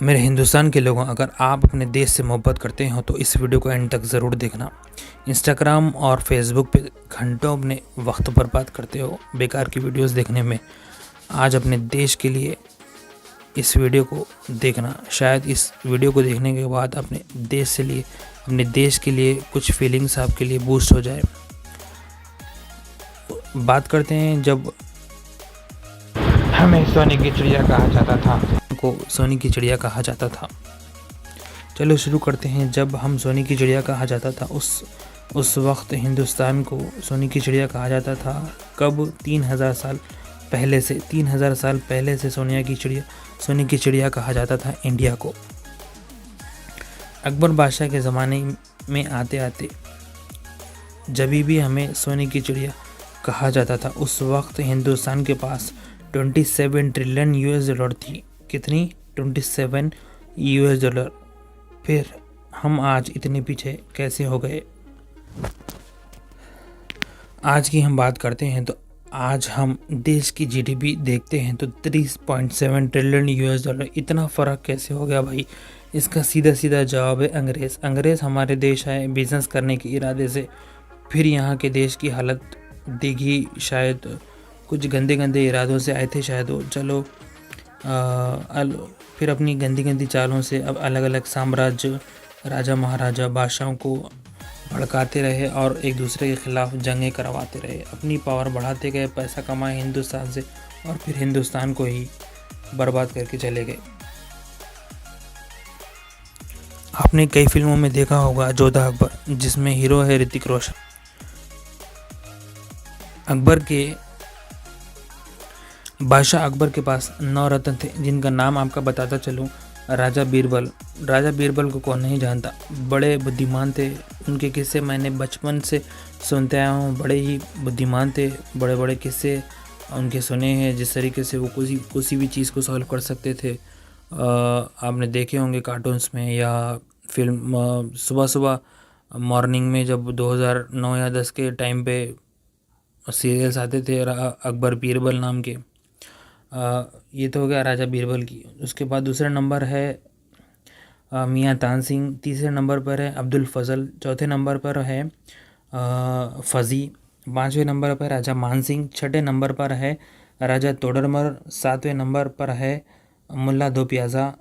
मेरे हिंदुस्तान के लोगों, अगर आप अपने देश से मोहब्बत करते हो तो इस वीडियो को एंड तक ज़रूर देखना। इंस्टाग्राम और फेसबुक पे घंटों अपने वक्त बर्बाद करते हो बेकार की वीडियोस देखने में। आज अपने देश के लिए इस वीडियो को देखना। शायद इस वीडियो को देखने के बाद अपने देश के लिए कुछ फीलिंग्स आपके लिए बूस्ट हो जाए। बात करते हैं, जब हमें सोने की चिड़िया कहा जाता था, को सोने की चिड़िया कहा जाता था। चलो शुरू करते हैं। जब हम सोने की चिड़िया कहा जाता था, उस वक्त हिंदुस्तान को सोने की चिड़िया कहा जाता था। कब? 3000 साल पहले से। 3000 साल पहले से सोने की चिड़िया कहा जाता था इंडिया को। अकबर बादशाह के ज़माने में आते आते जब भी हमें सोने की चिड़िया कहा जाता था, उस वक्त हिंदुस्तान के पास 27 ट्रिलियन US$ थी। कितनी? 27 US$। फिर हम आज इतने पीछे कैसे हो गए? आज की हम बात करते हैं तो आज हम देश की GDP देखते हैं तो 3.7 ट्रिलियन US$। इतना फ़र्क कैसे हो गया भाई? इसका सीधा सीधा जवाब है अंग्रेज़ हमारे देश आए बिज़नेस करने के इरादे से। फिर यहाँ के देश की हालत देखी, शायद कुछ गंदे गंदे इरादों से आए थे शायद वो। चलो फिर अपनी गंदी गंदी चालों से अब अलग अलग साम्राज्य, राजा महाराजा, बादशाहों को भड़काते रहे और एक दूसरे के खिलाफ जंगें करवाते रहे। अपनी पावर बढ़ाते गए, पैसा कमाए हिंदुस्तान से और फिर हिंदुस्तान को ही बर्बाद करके चले गए। आपने कई फिल्मों में देखा होगा जोधा अकबर, जिसमें हीरो है ऋतिक रोशन। बादशाह अकबर के पास 9 रत्न थे, जिनका नाम आपका बताता चलूँ। राजा बीरबल को कौन नहीं जानता? बड़े बुद्धिमान थे। उनके किस्से मैंने बचपन से सुनते आया हूँ। बड़े ही बुद्धिमान थे। बड़े बड़े किस्से उनके सुने हैं, जिस तरीके से वो किसी भी चीज़ को सॉल्व कर सकते थे। आपने देखे होंगे कार्टून्स में या फिल्म। सुबह सुबह मॉर्निंग में जब 2009 या 10 के टाइम पे सीरियल्स आते थे अकबर बीरबल नाम के। ये तो हो गया राजा बीरबल की। उसके बाद दूसरा नंबर है मियाँ तानसिंह। तीसरे नंबर पर है अब्दुल फजल। चौथे नंबर पर है फ़ज़ी। पाँचवें नंबर पर राजा मानसिंह। छठे नंबर पर है राजा तोडरमल। सातवें नंबर पर है मुल्ला दो प्याज़ा।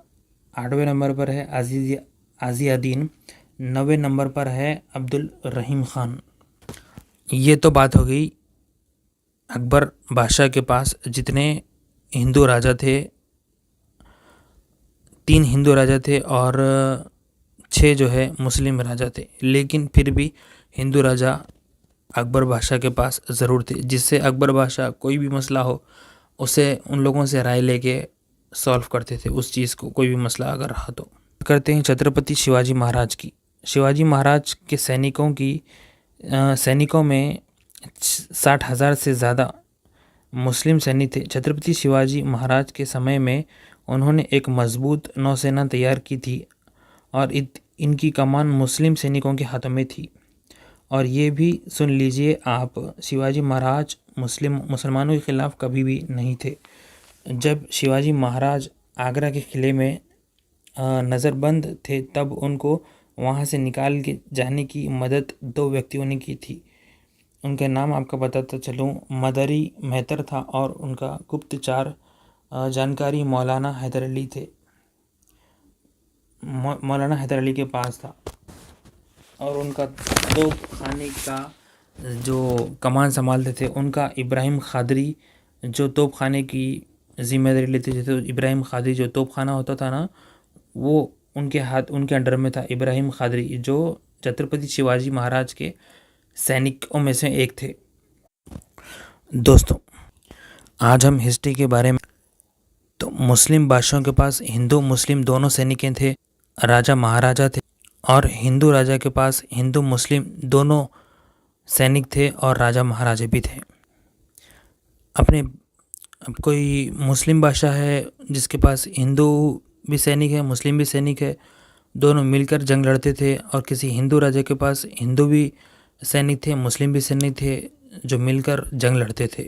आठवें नंबर पर है आज़ियादीन। 9वें नंबर पर है अब्दुल रहीम ख़ान। ये तो बात हो गई अकबर बादशाह के पास जितने हिंदू राजा थे। 3 हिंदू राजा थे और 6 जो है मुस्लिम राजा थे। लेकिन फिर भी हिंदू राजा अकबर बादशाह के पास ज़रूर थे, जिससे अकबर बादशाह कोई भी मसला हो उसे उन लोगों से राय लेके सॉल्व करते थे उस चीज़ को, कोई भी मसला अगर रहा तो। करते हैं छत्रपति शिवाजी महाराज की। शिवाजी महाराज के सैनिकों में 60,000 से ज़्यादा मुस्लिम सैनिक थे। छत्रपति शिवाजी महाराज के समय में उन्होंने एक मजबूत नौसेना तैयार की थी और इनकी कमान मुस्लिम सैनिकों के हाथों में थी। और ये भी सुन लीजिए आप, शिवाजी महाराज मुसलमानों के खिलाफ कभी भी नहीं थे। जब शिवाजी महाराज आगरा के किले में नज़रबंद थे, तब उनको वहाँ से निकाल के जाने की मदद 2 व्यक्तियों ने की थी। उनके नाम आपका बताता चलूँ। मदरी मेहतर था और उनका गुप्तचर जानकारी मौलाना हैदर अली थे। मौलाना हैदर अली के पास था और उनका तोप खाने का जो कमान संभालते थे उनका इब्राहिम खादरी, जो तोप खाने की जिम्मेदारी लेते थे। तो इब्राहिम खादरी जो तोप खाना होता था ना, वो उनके अंडर में था। इब्राहिम खादरी जो छत्रपति शिवाजी महाराज के सैनिकों में से एक थे। दोस्तों, आज हम हिस्ट्री के बारे में, तो मुस्लिम बादशाहों के पास हिंदू मुस्लिम दोनों सैनिक थे, राजा महाराजा थे। और हिंदू राजा के पास हिंदू मुस्लिम दोनों सैनिक थे और राजा महाराजा भी थे। अब कोई मुस्लिम बादशाह है जिसके पास हिंदू भी सैनिक है, मुस्लिम भी सैनिक है, दोनों मिलकर जंग लड़ते थे। और किसी हिंदू राजा के पास हिंदू भी सैनिक थे, मुस्लिम भी सैनिक थे, जो मिलकर जंग लड़ते थे।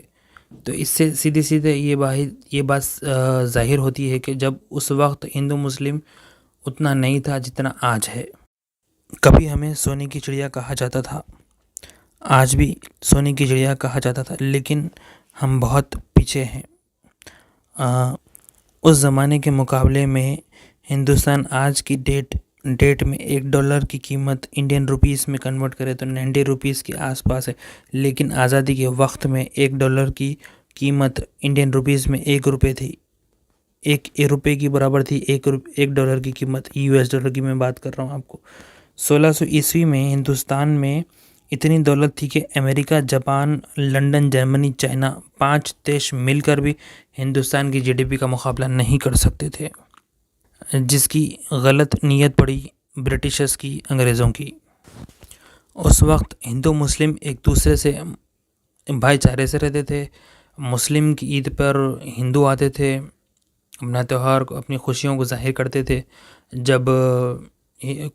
तो इससे सीधे सीधे ये बात ज़ाहिर होती है कि जब उस वक्त हिंदू मुस्लिम उतना नहीं था जितना आज है। कभी हमें सोने की चिड़िया कहा जाता था, आज भी सोने की चिड़िया कहा जाता था, लेकिन हम बहुत पीछे हैं। उस ज़माने के मुकाबले में हिंदुस्तान आज की डेट में $1 की कीमत इंडियन रुपीस में कन्वर्ट करें तो 90 रुपीज़ के आसपास है। लेकिन आज़ादी के वक्त में $1 की कीमत इंडियन रुपीस में ₹1 थी। एक रुपये की बराबर थी $1 की कीमत। US डॉलर की मैं बात कर रहा हूँ आपको। 1600 ईस्वी में हिंदुस्तान में इतनी दौलत थी कि America, Japan, London, Germany, China 5 देश मिलकर भी हिंदुस्तान की GDP का मुकाबला नहीं कर सकते थे, जिसकी गलत नीयत पड़ी ब्रिटिशर्स की, अंग्रेज़ों की। उस वक्त हिंदू मुस्लिम एक दूसरे से भाईचारे से रहते थे। मुस्लिम की ईद पर हिंदू आते थे, अपना त्यौहार को, अपनी खुशियों को जाहिर करते थे। जब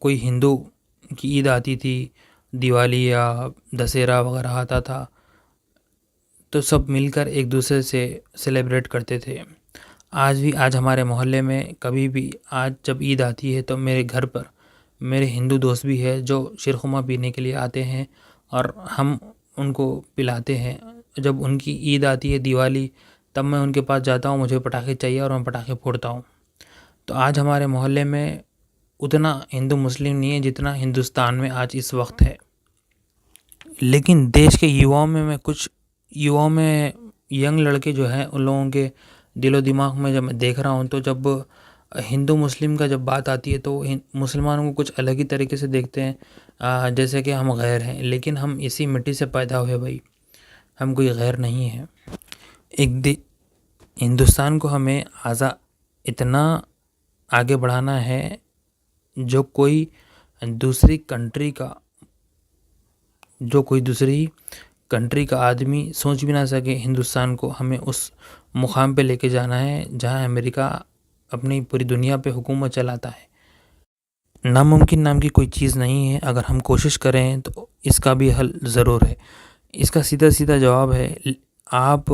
कोई हिंदू की ईद आती थी, दिवाली या दशहरा वगैरह आता था, तो सब मिलकर एक दूसरे से सेलिब्रेट करते थे। आज हमारे मोहल्ले में कभी भी आज जब ईद आती है तो मेरे घर पर मेरे हिंदू दोस्त भी है जो शीरखुरमा पीने के लिए आते हैं और हम उनको पिलाते हैं। जब उनकी ईद आती है, दिवाली, तब मैं उनके पास जाता हूँ, मुझे पटाखे चाहिए और मैं पटाखे फोड़ता हूँ। तो आज हमारे मोहल्ले में उतना हिंदू मुस्लिम नहीं है जितना हिंदुस्तान में आज इस वक्त है। लेकिन देश के युवाओं में यंग लड़के जो हैं, उन लोगों के दिलो दिमाग में जब मैं देख रहा हूँ तो जब हिंदू मुस्लिम का जब बात आती है तो मुसलमानों को कुछ अलग ही तरीके से देखते हैं, जैसे कि हम गैर हैं। लेकिन हम इसी मिट्टी से पैदा हुए भाई, हम कोई गैर नहीं है। हिंदुस्तान को हमें इतना आगे बढ़ाना है जो कोई दूसरी कंट्री का आदमी सोच भी ना सके। हिंदुस्तान को हमें उस मुकाम पे लेके जाना है जहां अमेरिका अपनी पूरी दुनिया पे हुकूमत चलाता है। नामुमकिन नाम की कोई चीज़ नहीं है। अगर हम कोशिश करें तो इसका भी हल ज़रूर है। इसका सीधा सीधा जवाब है, आप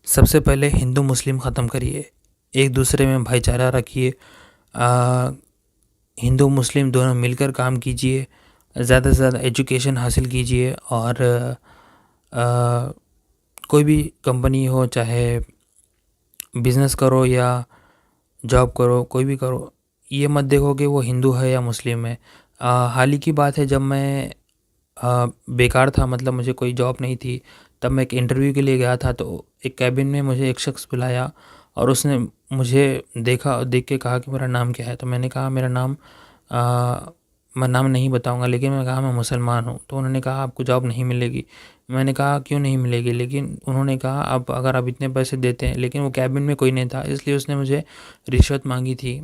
सबसे पहले हिंदू मुस्लिम ख़त्म करिए, एक दूसरे में भाईचारा रखिए, हिंदू मुस्लिम दोनों मिलकर काम कीजिए, ज़्यादा से ज़्यादा एजुकेशन हासिल कीजिए और कोई भी कंपनी हो, चाहे बिज़नेस करो या जॉब करो, कोई भी करो, ये मत देखो कि वो हिंदू है या मुस्लिम है। हाल ही की बात है, जब मैं बेकार था, मतलब मुझे कोई जॉब नहीं थी, तब मैं एक इंटरव्यू के लिए गया था। तो एक कैबिन में मुझे एक शख्स बुलाया और उसने मुझे देख के कहा कि मेरा नाम क्या है। तो मैंने कहा मेरा नाम मैं नाम नहीं बताऊंगा, लेकिन मैंने कहा मैं मुसलमान हूँ। तो उन्होंने कहा आपको जॉब नहीं मिलेगी। मैंने कहा क्यों नहीं मिलेगी, लेकिन उन्होंने कहा अब अगर आप इतने पैसे देते हैं, लेकिन वो कैबिन में कोई नहीं था, इसलिए उसने मुझे रिश्वत मांगी थी।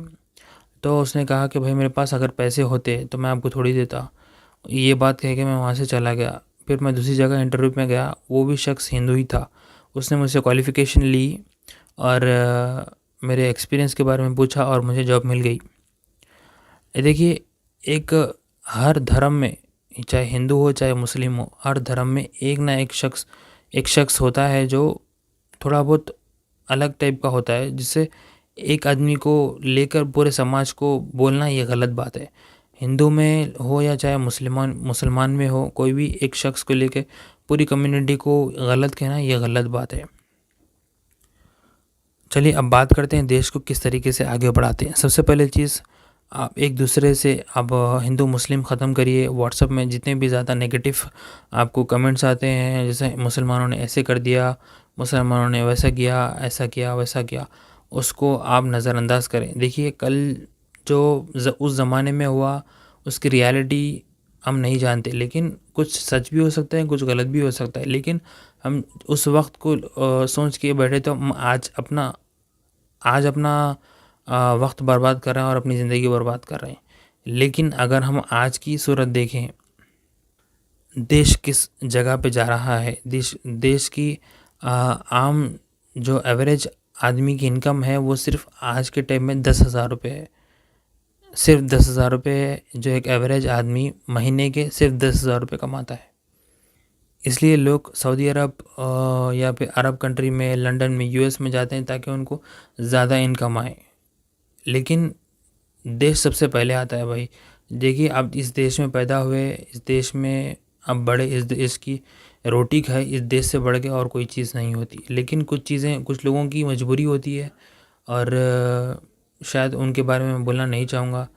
तो उसने कहा कि भाई मेरे पास अगर पैसे होते तो मैं आपको थोड़ी देता। ये बात कह के मैं वहाँ से चला गया। फिर मैं दूसरी जगह इंटरव्यू में गया, वो भी शख्स हिंदू ही था। उसने मुझसे क्वालिफ़िकेशन ली और मेरे एक्सपीरियंस के बारे में पूछा और मुझे जॉब मिल गई। देखिए, एक हर धर्म में, चाहे हिंदू हो चाहे मुस्लिम हो, हर धर्म में एक ना एक शख्स होता है जो थोड़ा बहुत अलग टाइप का होता है, जिससे एक आदमी को लेकर पूरे समाज को बोलना ये गलत बात है। हिंदू में हो या चाहे मुसलमान में हो, कोई भी एक शख्स को लेकर पूरी कम्युनिटी को गलत कहना ये गलत बात है। चलिए अब बात करते हैं देश को किस तरीके से आगे बढ़ाते हैं। सबसे पहले चीज़, आप एक दूसरे से अब हिंदू मुस्लिम ख़त्म करिए। व्हाट्सएप में जितने भी ज़्यादा नेगेटिव आपको कमेंट्स आते हैं, जैसे मुसलमानों ने ऐसे कर दिया, मुसलमानों ने वैसा किया, ऐसा किया, वैसा किया, उसको आप नज़रअंदाज करें। देखिए, कल जो उस ज़माने में हुआ उसकी रियलिटी हम नहीं जानते, लेकिन कुछ सच भी हो सकता है, कुछ गलत भी हो सकता है। लेकिन हम उस वक्त को सोच के बैठे तो हम आज अपना वक्त बर्बाद कर रहे हैं और अपनी ज़िंदगी बर्बाद कर रहे हैं। लेकिन अगर हम आज की सूरत देखें, देश किस जगह पे जा रहा है, देश की आम जो एवरेज आदमी की इनकम है वो सिर्फ आज के टाइम में 10,000 रुपये है। सिर्फ 10,000 रुपये जो एक एवरेज आदमी महीने के सिर्फ 10,000 रुपये कमाता है। इसलिए लोग सऊदी अरब या फिर अरब कंट्री में, लंदन में, यूएस में जाते हैं ताकि उनको ज़्यादा इनकम आए। लेकिन देश सबसे पहले आता है भाई। देखिए, आप इस देश में पैदा हुए, इस देश में आप बड़े, इस देश की रोटी खाए, इस देश से बढ़ के और कोई चीज़ नहीं होती। लेकिन कुछ चीज़ें कुछ लोगों की मजबूरी होती है, और शायद उनके बारे में मैं बोलना नहीं चाहूँगा।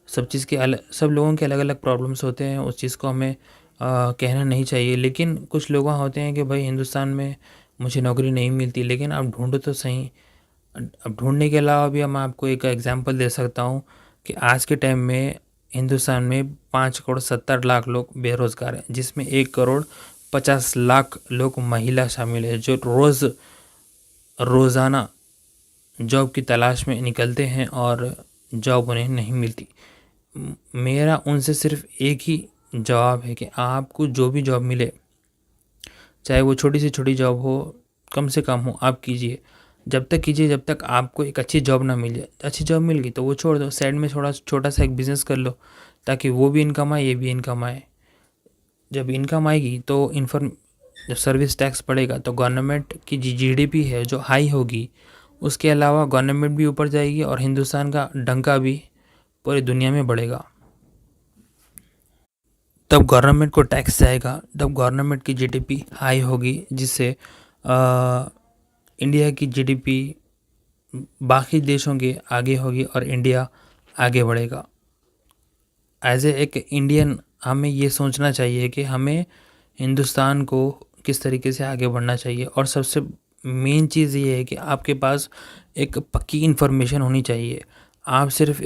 सब लोगों के अलग अलग प्रॉब्लम्स होते हैं, उस चीज़ को हमें कहना नहीं चाहिए। लेकिन कुछ लोग होते हैं कि भाई हिंदुस्तान में मुझे नौकरी नहीं मिलती, लेकिन आप ढूंढो तो सही। अब ढूंढने के अलावा भी मैं आपको एक एग्जांपल दे सकता हूँ कि आज के टाइम में हिंदुस्तान में 5 करोड़ 70 लाख लोग बेरोज़गार हैं, जिसमें 1 करोड़ 50 लाख लोग महिला शामिल है, जो रोज़ाना जॉब की तलाश में निकलते हैं और जॉब उन्हें नहीं मिलती। मेरा उनसे सिर्फ एक ही जवाब है कि आपको जो भी जॉब मिले, चाहे वो छोटी से छोटी जॉब हो, कम से कम हो, आप कीजिए। जब तक कीजिए जब तक आपको एक अच्छी जॉब ना मिल जाए। अच्छी जॉब मिल गई तो वो छोड़ दो, साइड में थोड़ा छोटा सा एक बिज़नेस कर लो, ताकि वो भी इनकम आए, ये भी इनकम आए। जब इनकम आएगी तो जब सर्विस टैक्स बढ़ेगा तो गवर्नमेंट की जीडीपी है जो हाई होगी। उसके अलावा गवर्नमेंट भी ऊपर जाएगी और हिंदुस्तान का डंका भी पूरी दुनिया में बढ़ेगा। तब गवर्नमेंट को टैक्स जाएगा, तब गवर्नमेंट की जीडीपी हाई होगी, जिससे इंडिया की जीडीपी बाकी देशों के आगे होगी और इंडिया आगे बढ़ेगा। एज एक इंडियन हमें ये सोचना चाहिए कि हमें हिंदुस्तान को किस तरीके से आगे बढ़ना चाहिए। और सबसे मेन चीज़ ये है कि आपके पास एक पक्की इन्फॉर्मेशन होनी चाहिए। आप सिर्फ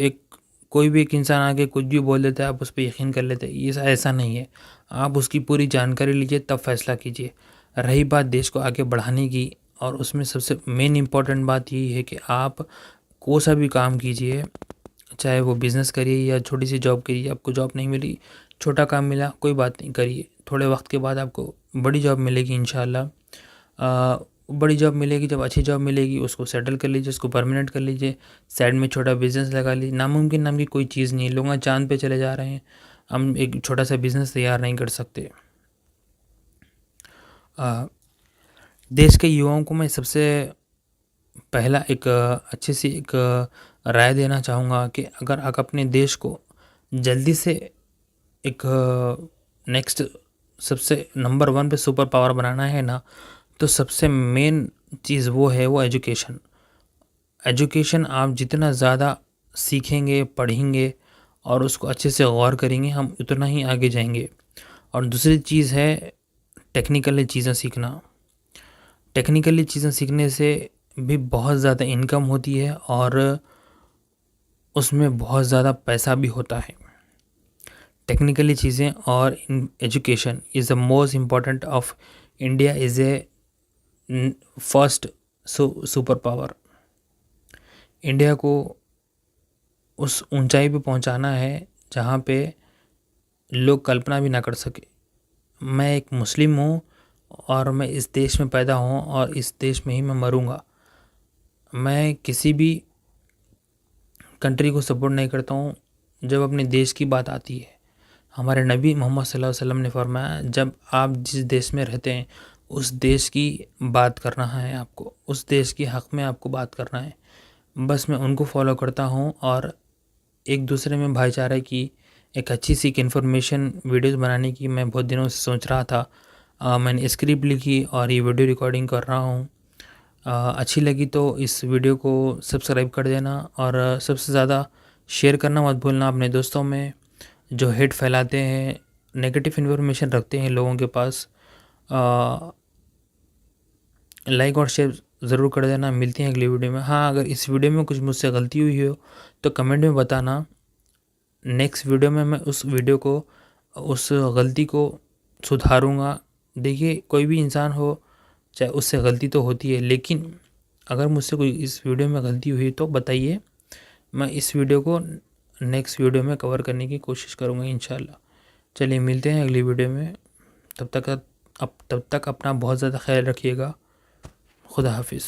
कोई भी एक इंसान आके कुछ भी बोल देता है, आप उस पर यकीन कर लेते हैं, ये ऐसा नहीं है। आप उसकी पूरी जानकारी लीजिए, तब फैसला कीजिए। रही बात देश को आगे बढ़ाने की, और उसमें सबसे मेन इम्पॉर्टेंट बात यही है कि आप कोई सा भी काम कीजिए, चाहे वो बिज़नेस करिए या छोटी सी जॉब करिए। आपको जॉब नहीं मिली, छोटा काम मिला, कोई बात नहीं, करिए। थोड़े वक्त के बाद आपको बड़ी जॉब मिलेगी इंशाल्लाह। बड़ी जॉब मिलेगी, जब अच्छी जॉब मिलेगी उसको सेटल कर लीजिए, उसको परमानेंट कर लीजिए। साइड में छोटा बिज़नेस लगा लीजिए। नामुमकिन नाम की कोई चीज़ नहीं है। लोग चाँद पे चले जा रहे हैं, हम एक छोटा सा बिज़नेस तैयार नहीं कर सकते। देश के युवाओं को मैं सबसे पहला एक अच्छी सी एक राय देना चाहूँगा कि अगर आप अपने देश को जल्दी से एक नेक्स्ट सबसे नंबर 1 पे सुपर पावर बनाना है ना, तो सबसे मेन चीज़ वो है वो एजुकेशन। एजुकेशन आप जितना ज़्यादा सीखेंगे, पढ़ेंगे और उसको अच्छे से गौर करेंगे, हम उतना ही आगे जाएंगे। और दूसरी चीज़ है टेक्निकली चीज़ें सीखना। टेक्निकली चीज़ें सीखने से भी बहुत ज़्यादा इनकम होती है और उसमें बहुत ज़्यादा पैसा भी होता है। टेक्निकली चीज़ें और education is the most important of India is a first super power. India को उस ऊंचाई पे पहुंचाना है जहां पे लोग कल्पना भी ना कर सके। मैं एक मुस्लिम हूं और मैं इस देश में पैदा हूं और इस देश में ही मैं मरूंगा। मैं किसी भी कंट्री को सपोर्ट नहीं करता हूं जब अपने देश की बात आती है। हमारे नबी मोहम्मद सल्लल्लाहु अलैहि वसल्लम ने फरमाया, जब आप जिस देश में रहते हैं उस देश की बात करना है आपको, उस देश के हक़ में आपको बात करना है। बस मैं उनको फॉलो करता हूँ और एक दूसरे में भाईचारे की एक अच्छी सी इन्फॉर्मेशन वीडियोस बनाने की मैं बहुत दिनों से सोच रहा था। मैंने स्क्रिप्ट लिखी और ये वीडियो रिकॉर्डिंग कर रहा हूँ। अच्छी लगी तो इस वीडियो को सब्सक्राइब कर देना और सबसे ज़्यादा शेयर करना मत भूलना अपने दोस्तों में जो हेट फैलाते हैं, नेगेटिव इन्फॉर्मेशन रखते हैं लोगों के पास। लाइक और शेयर ज़रूर कर देना। मिलते हैं अगली वीडियो में। हाँ, अगर इस वीडियो में कुछ मुझसे गलती हुई हो तो कमेंट में बताना। नेक्स्ट वीडियो में मैं उस गलती को सुधारूँगा। देखिए, कोई भी इंसान हो चाहे उससे गलती तो होती है, लेकिन अगर मुझसे कोई इस वीडियो में गलती हुई तो बताइए, मैं इस वीडियो को नेक्स्ट वीडियो में कवर करने की कोशिश करूँगा इंशाल्लाह। चलिए मिलते हैं अगली वीडियो में। तब तक अपना बहुत ज़्यादा ख्याल रखिएगा। खुदा हाफिज़।